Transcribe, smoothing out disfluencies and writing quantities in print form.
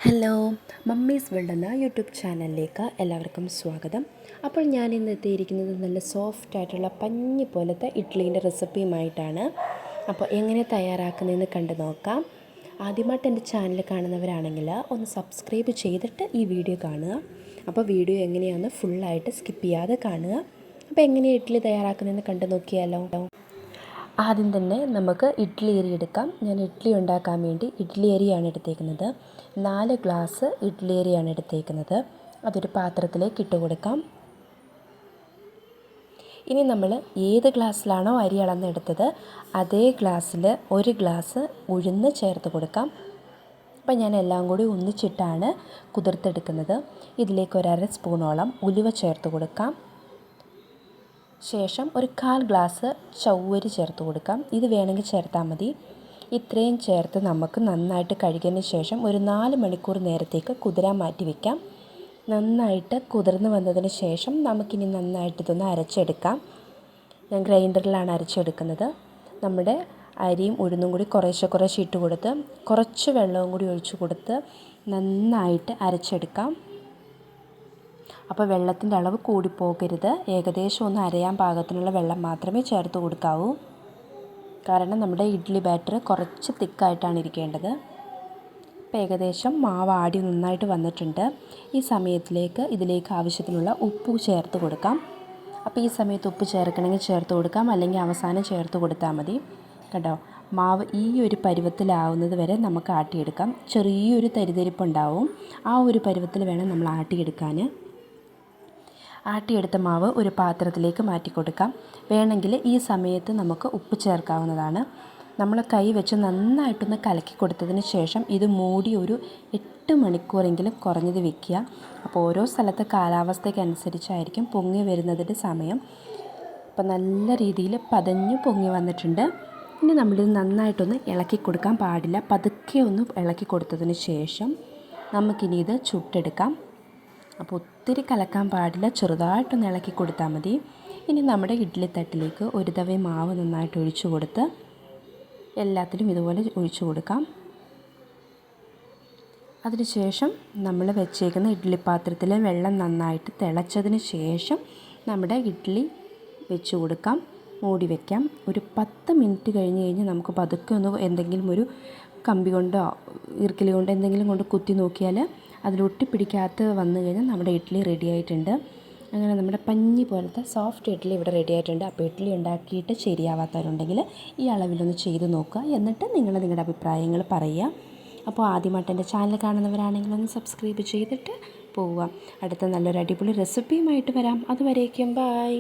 Hello, mummies world എന്ന YouTube ചാനലിലേക്ക് എല്ലാവർക്കും സ്വാഗതം. അപ്പോൾ ഞാൻ ഇന്ന് എത്തിയിരിക്കുന്നത് നല്ല സോഫ്റ്റ് ആയിട്ടുള്ള പഞ്ഞി പോലത്തെ ഇഡ്ഡലീൻ്റെ റെസിപ്പിയുമായിട്ടാണ്. അപ്പോൾ എങ്ങനെ തയ്യാറാക്കുന്നതെന്ന് കണ്ടു നോക്കാം. ആദ്യമായിട്ട് എൻ്റെ ചാനൽ കാണുന്നവരാണെങ്കിൽ ഒന്ന് സബ്സ്ക്രൈബ് ചെയ്തിട്ട് ഈ വീഡിയോ കാണുക. അപ്പോൾ വീഡിയോ എങ്ങനെയാണെന്ന് ഫുള്ളായിട്ട് സ്കിപ്പ് ചെയ്യാതെ കാണുക. അപ്പോൾ എങ്ങനെയാണ് ഇഡ്ഡലി തയ്യാറാക്കുന്നതെന്ന് കണ്ടു നോക്കിയാലോ. ആദ്യം തന്നെ നമുക്ക് ഇഡ്ഡലി അരി എടുക്കാം. ഞാൻ ഇഡ്ഡലി ഉണ്ടാക്കാൻ വേണ്ടി ഇഡ്ഡലി അരിയാണ് എടുത്തേക്കുന്നത്. 4 ഗ്ലാസ് ഇഡ്ഡലി അരിയാണ് എടുത്തേക്കുന്നത്. അതൊരു പാത്രത്തിലേക്ക് ഇട്ട് കൊടുക്കാം. ഇനി നമ്മൾ ഏത് ഗ്ലാസ്സിലാണോ അരി അളന്നെടുത്തത് അതേ ഗ്ലാസ്സിൽ 1 ഗ്ലാസ് ഉഴുന്ന് ചേർത്ത് കൊടുക്കാം. അപ്പം ഞാൻ എല്ലാം കൂടി ഒന്നിച്ചിട്ടാണ് കുതിർത്തെടുക്കുന്നത്. ഇതിലേക്ക് 1/2 സ്പൂണോളം ഉലുവ ചേർത്ത് കൊടുക്കാം. ശേഷം ഒരു 1/4 ഗ്ലാസ് ചവ്വരി ചേർത്ത് കൊടുക്കാം. ഇത് വേണമെങ്കിൽ ചേർത്താൽ മതി. ഇത്രയും ചേർത്ത് നമുക്ക് നന്നായിട്ട് കഴുകിയതിന് ശേഷം ഒരു 4 മണിക്കൂർ നേരത്തേക്ക് കുതിരാൻ മാറ്റി വയ്ക്കാം. നന്നായിട്ട് കുതിർന്ന് വന്നതിന് ശേഷം നമുക്കിനി നന്നായിട്ട് ഇതൊന്ന് അരച്ചെടുക്കാം. ഞാൻ ഗ്രൈൻഡറിലാണ് അരച്ചെടുക്കുന്നത്. നമ്മുടെ അരിയും ഉഴുന്നും കൂടി കുറേശ്ശെ ഇട്ട് കൊടുത്ത് കുറച്ച് വെള്ളവും കൂടി ഒഴിച്ച് കൊടുത്ത് നന്നായിട്ട് അരച്ചെടുക്കാം. അപ്പോൾ വെള്ളത്തിൻ്റെ അളവ് കൂടിപ്പോകരുത്. ഏകദേശം ഒന്ന് അരയാൻ പാകത്തിനുള്ള വെള്ളം മാത്രമേ ചേർത്ത് കൊടുക്കാവൂ. കാരണം നമ്മുടെ ഇഡ്ഡലി ബാറ്റർ കുറച്ച് തിക്കായിട്ടാണ് ഇരിക്കേണ്ടത്. അപ്പോൾ ഏകദേശം മാവ് ആടി നന്നായിട്ട് വന്നിട്ടുണ്ട്. ഈ സമയത്തിലേക്ക് ഇതിലേക്ക് ആവശ്യത്തിനുള്ള ഉപ്പ് ചേർത്ത് കൊടുക്കാം. അപ്പോൾ ഈ സമയത്ത് ഉപ്പ് ചേർക്കണമെങ്കിൽ ചേർത്ത് കൊടുക്കാം, അല്ലെങ്കിൽ അവസാനം ചേർത്ത് കൊടുത്താൽ മതി. കേട്ടോ, മാവ് ഈ ഒരു പരുവത്തിലാവുന്നത് വരെ നമുക്ക് ആട്ടിയെടുക്കാം. ചെറിയൊരു തരിതരിപ്പുണ്ടാവും. ആ ഒരു പരുവത്തിൽ വേണം നമ്മൾ ആട്ടിയെടുക്കാൻ. ആട്ടിയെടുത്ത മാവ് ഒരു പാത്രത്തിലേക്ക് മാറ്റി കൊടുക്കാം. വേണമെങ്കിൽ ഈ സമയത്ത് നമുക്ക് ഉപ്പ് ചേർക്കാവുന്നതാണ്. നമ്മൾ കൈ വെച്ച് നന്നായിട്ടൊന്ന് കലക്കി കൊടുത്തതിന് ശേഷം ഇത് മൂടി ഒരു 8 മണിക്കൂറെങ്കിലും കുറഞ്ഞത് വെക്കുക. അപ്പോൾ ഓരോ സ്ഥലത്തെ കാലാവസ്ഥയ്ക്കനുസരിച്ചായിരിക്കും പൊങ്ങി വരുന്നതിൻ്റെ സമയം. അപ്പോൾ നല്ല രീതിയിൽ പതഞ്ഞ് പൊങ്ങി വന്നിട്ടുണ്ട്. ഇനി നമ്മളിത് നന്നായിട്ടൊന്ന് ഇളക്കി കൊടുക്കാൻ പാടില്ല. പതുക്കെ ഒന്ന് ഇളക്കി കൊടുത്തതിന് ശേഷം നമുക്കിനി ഇത് ചുട്ടെടുക്കാം. അപ്പോൾ ഒത്തിരി കലക്കാൻ പാടില്ല, ചെറുതായിട്ടൊന്ന് ഇളക്കി കൊടുത്താൽ മതി. ഇനി നമ്മുടെ ഇഡ്ഡലി തട്ടിലേക്ക് ഒരു തവി മാവ് നന്നായിട്ട് ഒഴിച്ചു കൊടുത്ത് എല്ലാത്തിലും ഇതുപോലെ ഒഴിച്ചു കൊടുക്കാം. അതിനുശേഷം നമ്മൾ വെച്ചേക്കുന്ന ഇഡ്ഡലി പാത്രത്തിൽ വെള്ളം നന്നായിട്ട് തിളച്ചതിന് ശേഷം നമ്മുടെ ഇഡ്ഡലി വെച്ച് കൊടുക്കാം. മൂടി വയ്ക്കാം. ഒരു 10 മിനിറ്റ് കഴിഞ്ഞ് നമുക്ക് പതുക്കെ ഒന്ന് എന്തെങ്കിലും ഒരു കമ്പി കൊണ്ടോ ഈർക്കിലി കൊണ്ടോ എന്തെങ്കിലും കൊണ്ട് കുത്തി നോക്കിയാൽ അതിലൊട്ടി പിടിക്കാത്ത വന്നു കഴിഞ്ഞാൽ നമ്മുടെ ഇഡ്ഡലി റെഡി ആയിട്ടുണ്ട്. അങ്ങനെ നമ്മുടെ പഞ്ഞി പോലത്തെ സോഫ്റ്റ് ഇഡ്ഡലി ഇവിടെ റെഡി ആയിട്ടുണ്ട്. അപ്പോൾ ഇഡ്ഡലി ഉണ്ടാക്കിയിട്ട് ശരിയാവാത്തവരുണ്ടെങ്കിൽ ഈ അളവിലൊന്ന് ചെയ്ത് നോക്കുക. എന്നിട്ട് നിങ്ങളുടെ അഭിപ്രായങ്ങൾ പറയുക. അപ്പോൾ ആദ്യമായിട്ട് എൻ്റെ ചാനൽ കാണുന്നവരാണെങ്കിൽ ഒന്ന് സബ്സ്ക്രൈബ് ചെയ്തിട്ട് പോവുക. അടുത്ത നല്ലൊരു അടിപൊളി റെസിപ്പിയുമായിട്ട് വരാം. അതുവരേക്കും ബൈ.